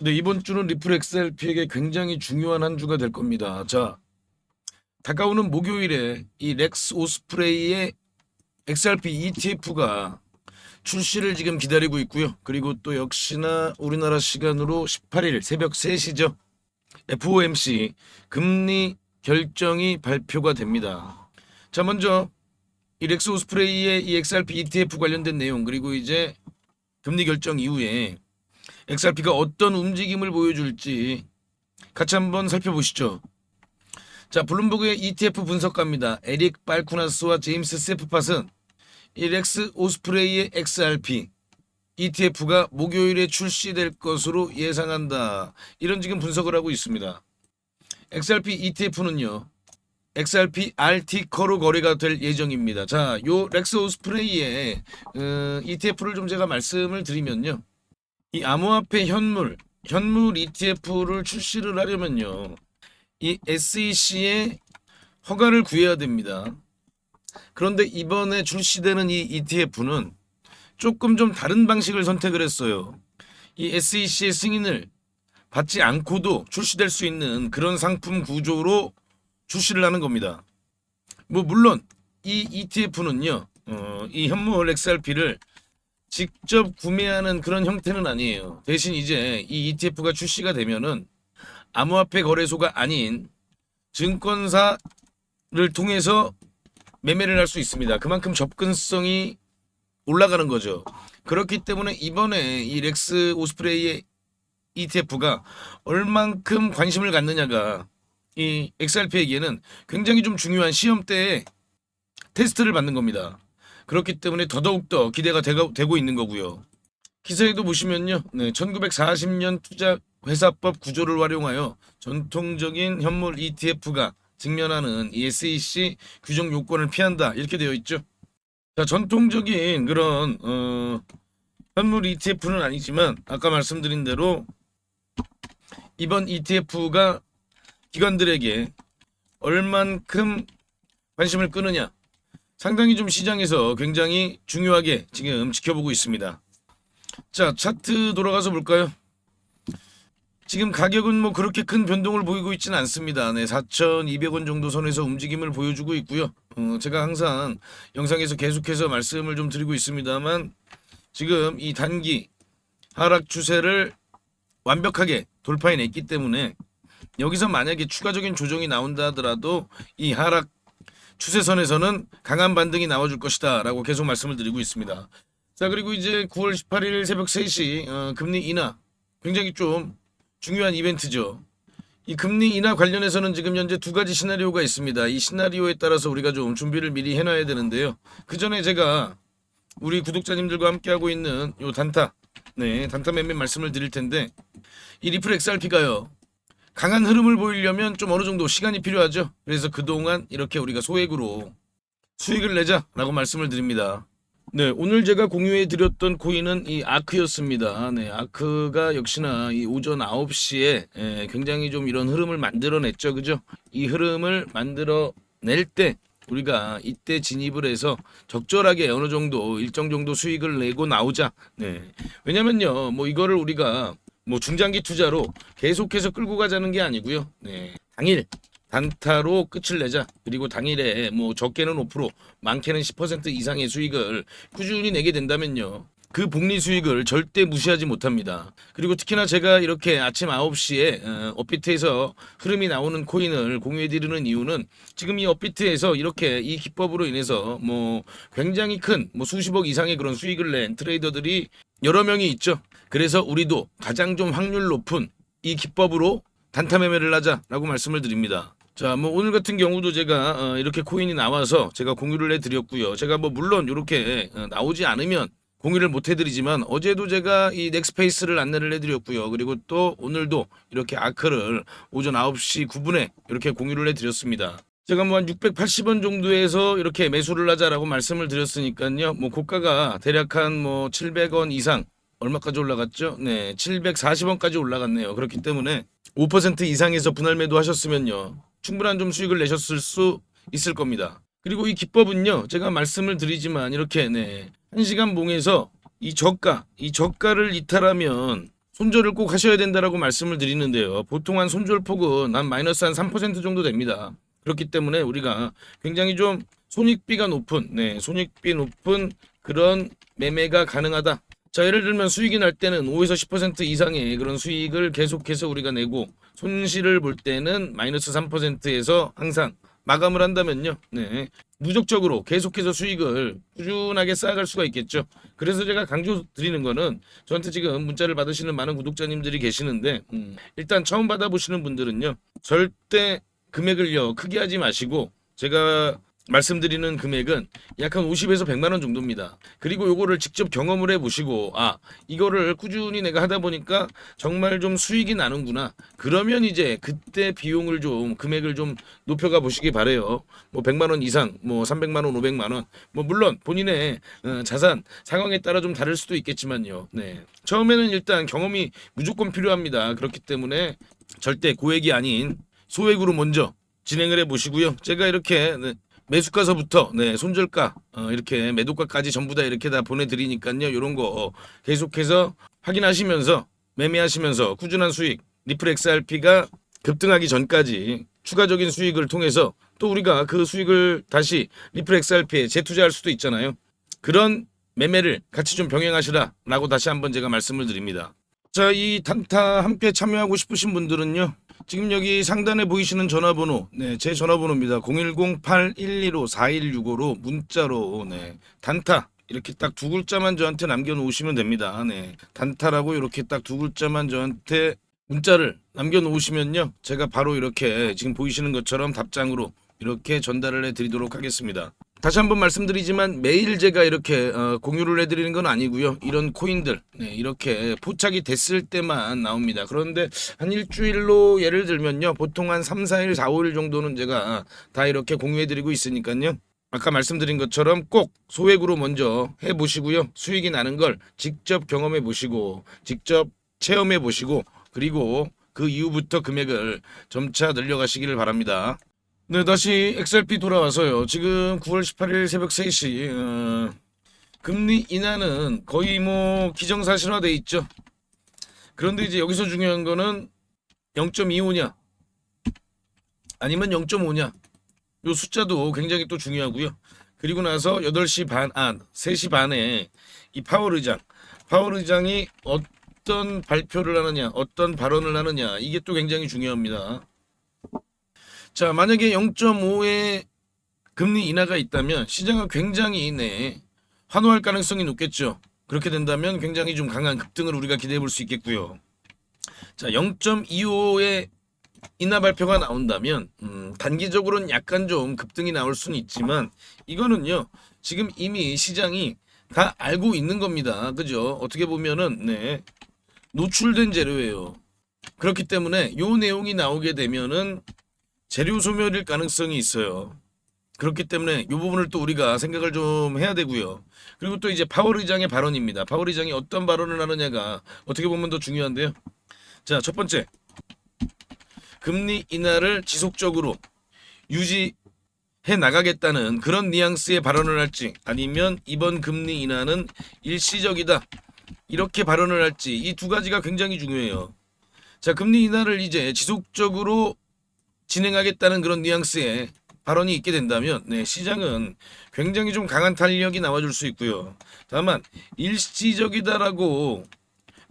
네, 이번 주는 리플 XRP에게 굉장히 중요한 한 주가 될 겁니다. 자, 다가오는 목요일에 이 렉스 오스프레이의 XRP ETF가 출시를 지금 기다리고 있고요. 그리고 또 역시나 우리나라 시간으로 18일 새벽 3시죠. FOMC 금리 결정이 발표가 됩니다. 자, 먼저 이 렉스 오스프레이의 이 XRP ETF 관련된 내용, 그리고 이제 금리 결정 이후에 XRP가 어떤 움직임을 보여줄지 같이 한번 살펴보시죠. 자, 블룸버그의 ETF 분석가입니다. 에릭 발쿠나스와 제임스 세프팟은 이 렉스 오스프레이의 XRP ETF가 목요일에 출시될 것으로 예상한다. 이런 지금 분석을 하고 있습니다. XRP ETF는요, XRP RT커로 거래가 될 예정입니다. 자, 요 렉스 오스프레이의 ETF를 좀 제가 말씀을 드리면요, 이 암호화폐 현물 ETF를 출시를 하려면요, 이 SEC의 허가를 구해야 됩니다. 그런데 이번에 출시되는 이 ETF는 조금 좀 다른 방식을 선택을 했어요. 이 SEC의 승인을 받지 않고도 출시될 수 있는 그런 상품 구조로 출시를 하는 겁니다. 뭐 물론 이 ETF는요, 이 현물 XRP를 직접 구매하는 그런 형태는 아니에요. 대신 이제 이 ETF가 출시가 되면은 암호화폐 거래소가 아닌 증권사를 통해서 매매를 할 수 있습니다. 그만큼 접근성이 올라가는 거죠. 그렇기 때문에 이번에 이 렉스 오스프레이의 ETF가 얼만큼 관심을 갖느냐가 이 XRP에게는 굉장히 좀 중요한 시험대에 테스트를 받는 겁니다. 그렇기 때문에 더더욱더 기대가 되고 있는 거고요. 기사에도 보시면요, 1940년 투자회사법 구조를 활용하여 전통적인 현물 ETF가 직면하는 이 SEC 규정 요건을 피한다, 이렇게 되어 있죠. 자, 전통적인 그런 현물 ETF는 아니지만 아까 말씀드린 대로 이번 ETF가 기관들에게 얼만큼 관심을 끄느냐, 상당히 좀 시장에서 굉장히 중요하게 지금 지켜보고 있습니다. 자, 차트 돌아가서 볼까요? 지금 가격은 뭐 그렇게 큰 변동을 보이고 있지는 않습니다. 네, 4,200원 정도 선에서 움직임을 보여주고 있고요. 제가 항상 영상에서 계속해서 말씀을 좀 드리고 있습니다만, 지금 이 단기 하락 추세를 완벽하게 돌파해냈기 때문에 여기서 만약에 추가적인 조정이 나온다 하더라도 이 하락 추세선에서는 강한 반등이 나와줄 것이다 라고 계속 말씀을 드리고 있습니다. 자, 그리고 이제 9월 18일 새벽 3시 금리 인하, 굉장히 좀 중요한 이벤트죠. 이 금리 인하 관련해서는 지금 현재 두 가지 시나리오가 있습니다. 이 시나리오에 따라서 우리가 좀 준비를 미리 해놔야 되는데요. 그 전에 제가 우리 구독자님들과 함께하고 있는 요 단타 매매 말씀을 드릴 텐데, 이 리플 XRP가요, 강한 흐름을 보이려면 좀 어느 정도 시간이 필요하죠. 그래서 그동안 이렇게 우리가 소액으로 수익을 내자라고 말씀을 드립니다. 네, 오늘 제가 공유해 드렸던 코인은 이 아크였습니다. 네, 아크가 역시나 이 오전 9시에 굉장히 좀 이런 흐름을 만들어냈죠. 그죠? 이 흐름을 만들어낼 때 우리가 이때 진입을 해서 적절하게 어느 정도 일정 정도 수익을 내고 나오자. 네. 왜냐면요, 뭐 이거를 우리가 뭐 중장기 투자로 계속해서 끌고 가자는 게 아니고요. 네. 당일 단타로 끝을 내자. 그리고 당일에 뭐 적게는 5%, 많게는 10% 이상의 수익을 꾸준히 내게 된다면요, 그 복리 수익을 절대 무시하지 못합니다. 그리고 특히나 제가 이렇게 아침 9시에 업비트에서 흐름이 나오는 코인을 공유해 드리는 이유는, 지금 이 업비트에서 이렇게 이 기법으로 인해서 뭐 굉장히 큰 뭐 수십억 이상의 그런 수익을 낸 트레이더들이 여러 명이 있죠. 그래서 우리도 가장 좀 확률 높은 이 기법으로 단타 매매를 하자라고 말씀을 드립니다. 자, 뭐 오늘 같은 경우도 제가 이렇게 코인이 나와서 제가 공유를 해드렸고요. 제가 뭐 물론 이렇게 나오지 않으면 공유를 못 해드리지만, 어제도 제가 이 넥스페이스를 안내를 해드렸고요. 그리고 또 오늘도 이렇게 아크를 오전 9시 9분에 이렇게 공유를 해드렸습니다. 제가 뭐 한 680원 정도에서 이렇게 매수를 하자라고 말씀을 드렸으니까요. 뭐 고가가 대략 한 뭐 700원 이상, 얼마까지 올라갔죠? 네, 740원까지 올라갔네요. 그렇기 때문에 5% 이상에서 분할 매도 하셨으면요, 충분한 좀 수익을 내셨을 수 있을 겁니다. 그리고 이 기법은요, 제가 말씀을 드리지만 이렇게 1시간 봉에서 이 저가를 이탈하면 손절을 꼭 하셔야 된다라고 말씀을 드리는데요. 보통 한 손절폭은 한 마이너스 한 3% 정도 됩니다. 그렇기 때문에 우리가 굉장히 좀 손익비가 높은, 손익비 높은 그런 매매가 가능하다. 자, 예를 들면 수익이 날 때는 5에서 10% 이상의 그런 수익을 계속해서 우리가 내고, 손실을 볼 때는 마이너스 3%에서 항상 마감을 한다면요. 누적적으로 계속해서 수익을 꾸준하게 쌓아갈 수가 있겠죠. 그래서 제가 강조 드리는 거는, 저한테 지금 문자를 받으시는 많은 구독자님들이 계시는데, 일단 처음 받아보시는 분들은요, 절대 금액을요 크게 하지 마시고, 제가 말씀드리는 금액은 약 한 50에서 100만 원 정도입니다. 그리고 요거를 직접 경험을 해보시고, 이거를 꾸준히 내가 하다 보니까 정말 좀 수익이 나는구나. 그러면 이제 그때 비용을 좀, 금액을 좀 높여가 보시기 바래요. 뭐 100만 원 이상, 뭐 300만 원, 500만 원. 뭐 물론 본인의 자산 상황에 따라 좀 다를 수도 있겠지만요. 처음에는 일단 경험이 무조건 필요합니다. 그렇기 때문에 절대 고액이 아닌 소액으로 먼저 진행을 해 보시고요. 제가 이렇게 매수가서부터 손절가, 이렇게 매도가까지 전부 다 이렇게 다 보내드리니까요. 이런 거 계속해서 확인하시면서 매매하시면서 꾸준한 수익, 리플 XRP가 급등하기 전까지 추가적인 수익을 통해서 또 우리가 그 수익을 다시 리플 XRP에 재투자할 수도 있잖아요. 그런 매매를 같이 좀 병행하시라라고 다시 한번 제가 말씀을 드립니다. 자, 이 단타 함께 참여하고 싶으신 분들은요, 지금 여기 상단에 보이시는 전화번호, 제 전화번호입니다. 010-8115-4165로 문자로, 단타 이렇게 딱 두 글자만 저한테 남겨놓으시면 됩니다. 단타라고 이렇게 딱 두 글자만 저한테 문자를 남겨놓으시면요, 제가 바로 이렇게 지금 보이시는 것처럼 답장으로 이렇게 전달을 해드리도록 하겠습니다. 다시 한번 말씀드리지만 매일 제가 이렇게 공유를 해드리는 건 아니고요. 이런 코인들 이렇게 포착이 됐을 때만 나옵니다. 그런데 한 일주일로 예를 들면요, 보통 한 3, 4일, 4, 5일 정도는 제가 다 이렇게 공유해드리고 있으니까요. 아까 말씀드린 것처럼 꼭 소액으로 먼저 해보시고요. 수익이 나는 걸 직접 경험해 보시고, 직접 체험해 보시고, 그리고 그 이후부터 금액을 점차 늘려가시기를 바랍니다. 다시 XRP 돌아와서요. 지금 9월 18일 새벽 3시, 금리 인하는 거의 뭐 기정사실화돼 있죠. 그런데 이제 여기서 중요한 거는 0.25냐 아니면 0.5냐, 요 숫자도 굉장히 또 중요하고요. 그리고 나서 8시 반, 3시 반에 이 파월 의장이 어떤 발표를 하느냐, 어떤 발언을 하느냐, 이게 또 굉장히 중요합니다. 자, 만약에 0.5의 금리 인하가 있다면 시장은 굉장히 환호할 가능성이 높겠죠. 그렇게 된다면 굉장히 좀 강한 급등을 우리가 기대해 볼 수 있겠고요. 자, 0.25의 인하 발표가 나온다면 단기적으로는 약간 좀 급등이 나올 수는 있지만, 이거는요 지금 이미 시장이 다 알고 있는 겁니다. 그죠? 어떻게 보면은 노출된 재료예요. 그렇기 때문에 요 내용이 나오게 되면은 재료 소멸일 가능성이 있어요. 그렇기 때문에 이 부분을 또 우리가 생각을 좀 해야 되고요. 그리고 또 이제 파월 의장의 발언입니다. 파월 의장이 어떤 발언을 하느냐가 어떻게 보면 더 중요한데요. 자, 첫 번째, 금리 인하를 지속적으로 유지해 나가겠다는 그런 뉘앙스의 발언을 할지, 아니면 이번 금리 인하는 일시적이다 이렇게 발언을 할지, 이 두 가지가 굉장히 중요해요. 자, 금리 인하를 이제 지속적으로 진행하겠다는 그런 뉘앙스의 발언이 있게 된다면 시장은 굉장히 좀 강한 탄력이 나와줄 수 있고요. 다만 일시적이다라고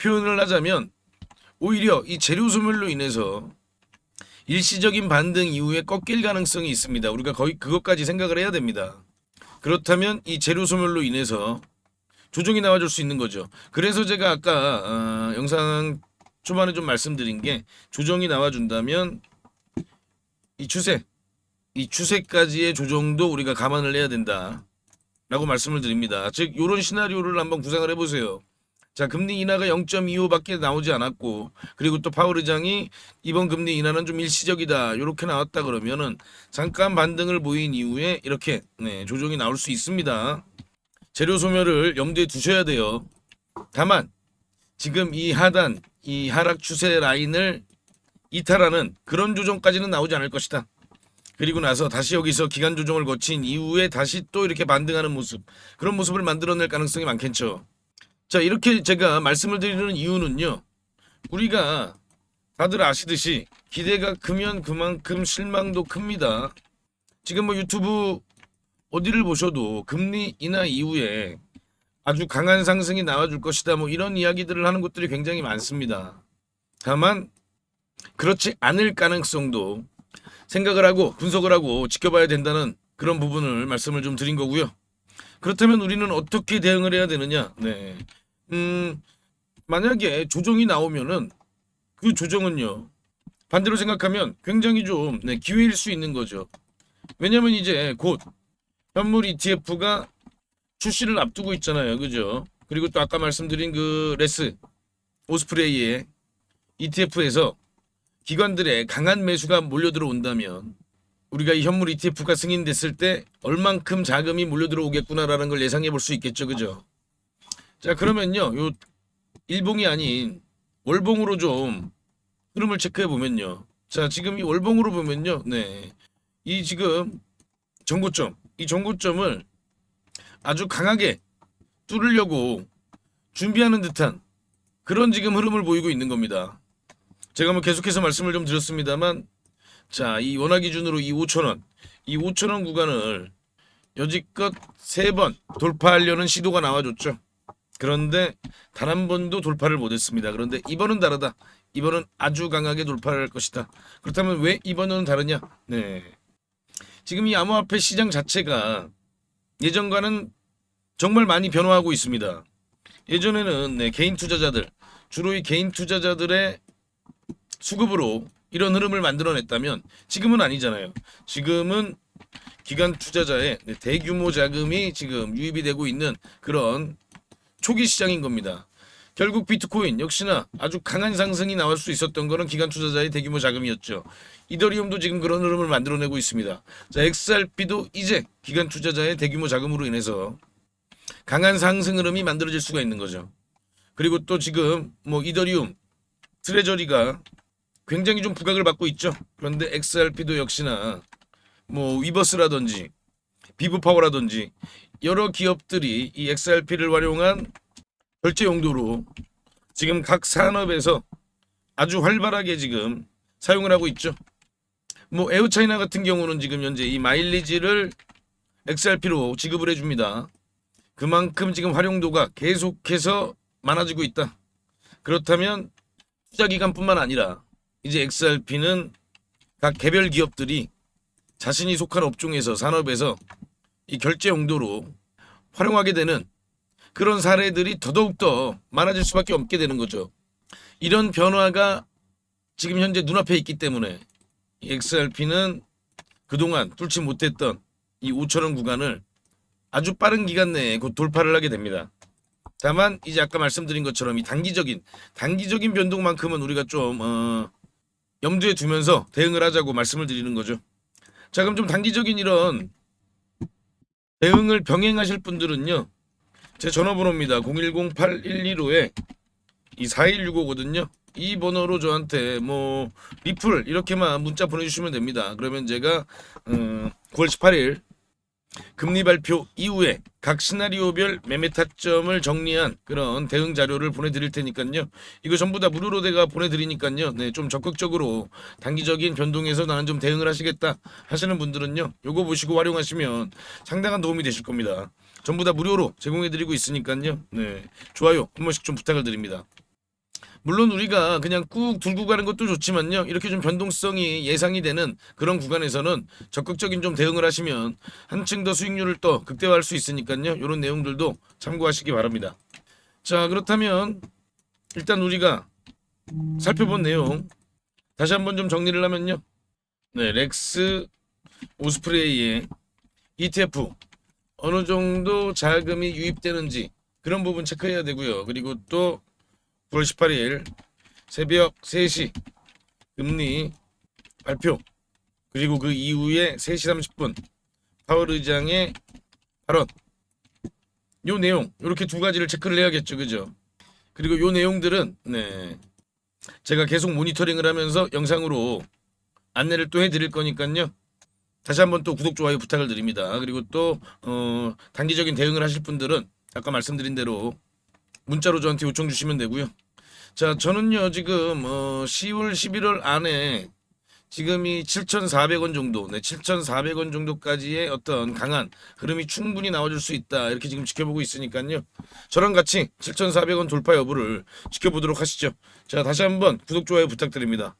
표현을 하자면 오히려 이 재료 소멸로 인해서 일시적인 반등 이후에 꺾일 가능성이 있습니다. 우리가 거의 그것까지 생각을 해야 됩니다. 그렇다면 이 재료 소멸로 인해서 조정이 나와줄 수 있는 거죠. 그래서 제가 아까 영상 초반에 좀 말씀드린 게, 조정이 나와준다면 이 추세까지의 조정도 우리가 감안을 해야 된다 라고 말씀을 드립니다. 즉 이런 시나리오를 한번 구상을 해보세요. 자, 금리 인하가 0.25밖에 나오지 않았고, 그리고 또 파월 의장이 이번 금리 인하는 좀 일시적이다 이렇게 나왔다 그러면은 잠깐 반등을 보인 이후에 이렇게 조정이 나올 수 있습니다. 재료 소멸을 염두에 두셔야 돼요. 다만 지금 이 하단, 이 하락 추세 라인을 이탈하는 그런 조정까지는 나오지 않을 것이다. 그리고 나서 다시 여기서 기간 조정을 거친 이후에 다시 또 이렇게 반등하는 모습, 그런 모습을 만들어낼 가능성이 많겠죠. 자, 이렇게 제가 말씀을 드리는 이유는요, 우리가 다들 아시듯이 기대가 크면 그만큼 실망도 큽니다. 지금 뭐 유튜브 어디를 보셔도 금리 인하 이후에 아주 강한 상승이 나와줄 것이다 뭐 이런 이야기들을 하는 곳들이 굉장히 많습니다. 다만 그렇지 않을 가능성도 생각을 하고 분석을 하고 지켜봐야 된다는 그런 부분을 말씀을 좀 드린 거고요. 그렇다면 우리는 어떻게 대응을 해야 되느냐? 네. 만약에 조정이 나오면은 그 조정은요. 반대로 생각하면 굉장히 좀 기회일 수 있는 거죠. 왜냐면 이제 곧 현물 ETF가 출시를 앞두고 있잖아요. 그죠? 그리고 또 아까 말씀드린 그 레스 오스프레이의 ETF에서 기관들의 강한 매수가 몰려 들어온다면 우리가 이 현물 ETF가 승인됐을 때 얼만큼 자금이 몰려 들어오겠구나라는 걸 예상해 볼 수 있겠죠. 그죠? 자, 그러면요. 요 일봉이 아닌 월봉으로 좀 흐름을 체크해 보면요. 자, 지금 이 월봉으로 보면요. 네. 이 지금 정고점, 이 정고점을 아주 강하게 뚫으려고 준비하는 듯한 그런 지금 흐름을 보이고 있는 겁니다. 제가 뭐 계속해서 말씀을 좀 드렸습니다만 자, 이 원화 기준으로 이 5,000원, 이 5,000원 구간을 여지껏 3번 돌파하려는 시도가 나와줬죠. 그런데 단 한 번도 돌파를 못했습니다. 그런데 이번은 다르다. 이번은 아주 강하게 돌파를 할 것이다. 그렇다면 왜 이번은 다르냐? 네. 지금 이 암호화폐 시장 자체가 예전과는 정말 많이 변화하고 있습니다. 예전에는 개인 투자자들, 주로 이 개인 투자자들의 수급으로 이런 흐름을 만들어냈다면 지금은 아니잖아요. 지금은 기관 투자자의 대규모 자금이 지금 유입이 되고 있는 그런 초기 시장인 겁니다. 결국 비트코인 역시나 아주 강한 상승이 나올 수 있었던 거는 기관 투자자의 대규모 자금이었죠. 이더리움도 지금 그런 흐름을 만들어내고 있습니다. 자, XRP도 이제 기관 투자자의 대규모 자금으로 인해서 강한 상승 흐름이 만들어질 수가 있는 거죠. 그리고 또 지금 뭐 이더리움 트레저리가 굉장히 좀 부각을 받고 있죠. 그런데 XRP도 역시나 뭐 위버스라든지 비브파워라든지 여러 기업들이 이 XRP를 활용한 결제 용도로 지금 각 산업에서 아주 활발하게 지금 사용을 하고 있죠. 뭐 에어차이나 같은 경우는 지금 현재 이 마일리지를 XRP로 지급을 해줍니다. 그만큼 지금 활용도가 계속해서 많아지고 있다. 그렇다면 투자기관뿐만 아니라 이제 XRP는 각 개별 기업들이 자신이 속한 업종에서 산업에서 이 결제 용도로 활용하게 되는 그런 사례들이 더더욱더 많아질 수밖에 없게 되는 거죠. 이런 변화가 지금 현재 눈앞에 있기 때문에 이 XRP는 그동안 뚫지 못했던 이 5,000원 구간을 아주 빠른 기간 내에 곧 돌파를 하게 됩니다. 다만 이제 아까 말씀드린 것처럼 이 단기적인 변동만큼은 우리가 좀 염두에 두면서 대응을 하자고 말씀을 드리는 거죠. 자, 그럼 좀 단기적인 이런 대응을 병행하실 분들은요. 제 전화번호입니다. 010-8115에 이 4165거든요. 이 번호로 저한테 뭐 리플 이렇게만 문자 보내주시면 됩니다. 그러면 제가 9월 18일 금리 발표 이후에 각 시나리오별 매매 타점을 정리한 그런 대응 자료를 보내드릴 테니까요. 이거 전부 다 무료로 내가 보내드리니까요. 네, 좀 적극적으로 단기적인 변동에서 나는 좀 대응을 하시겠다 하시는 분들은요. 요거 보시고 활용하시면 상당한 도움이 되실 겁니다. 전부 다 무료로 제공해드리고 있으니까요. 네, 좋아요 한 번씩 좀 부탁을 드립니다. 물론 우리가 그냥 꾹 들고 가는 것도 좋지만요. 이렇게 좀 변동성이 예상이 되는 그런 구간에서는 적극적인 좀 대응을 하시면 한층 더 수익률을 또 극대화할 수 있으니까요. 이런 내용들도 참고하시기 바랍니다. 자, 그렇다면 일단 우리가 살펴본 내용 다시 한번 좀 정리를 하면요. 네, 렉스 오스프레이의 ETF 어느 정도 자금이 유입되는지 그런 부분 체크해야 되고요. 그리고 또 9월 18일 새벽 3시 금리 발표 그리고 그 이후에 3시 30분 파월 의장의 발언 요 내용 이렇게 두 가지를 체크를 해야겠죠. 그죠? 그리고 요 내용들은 네 제가 계속 모니터링을 하면서 영상으로 안내를 또 해드릴 거니까요. 다시 한번 또 구독 좋아요 부탁을 드립니다. 그리고 또 단기적인 대응을 하실 분들은 아까 말씀드린 대로 문자로 저한테 요청 주시면 되고요. 자, 저는요 지금 10월 11월 안에 지금 이 7,400원 정도, 네, 7,400원 정도까지의 어떤 강한 흐름이 충분히 나와줄 수 있다. 이렇게 지금 지켜보고 있으니까요. 저랑 같이 7,400원 돌파 여부를 지켜보도록 하시죠. 자, 다시 한번 구독, 좋아요 부탁드립니다.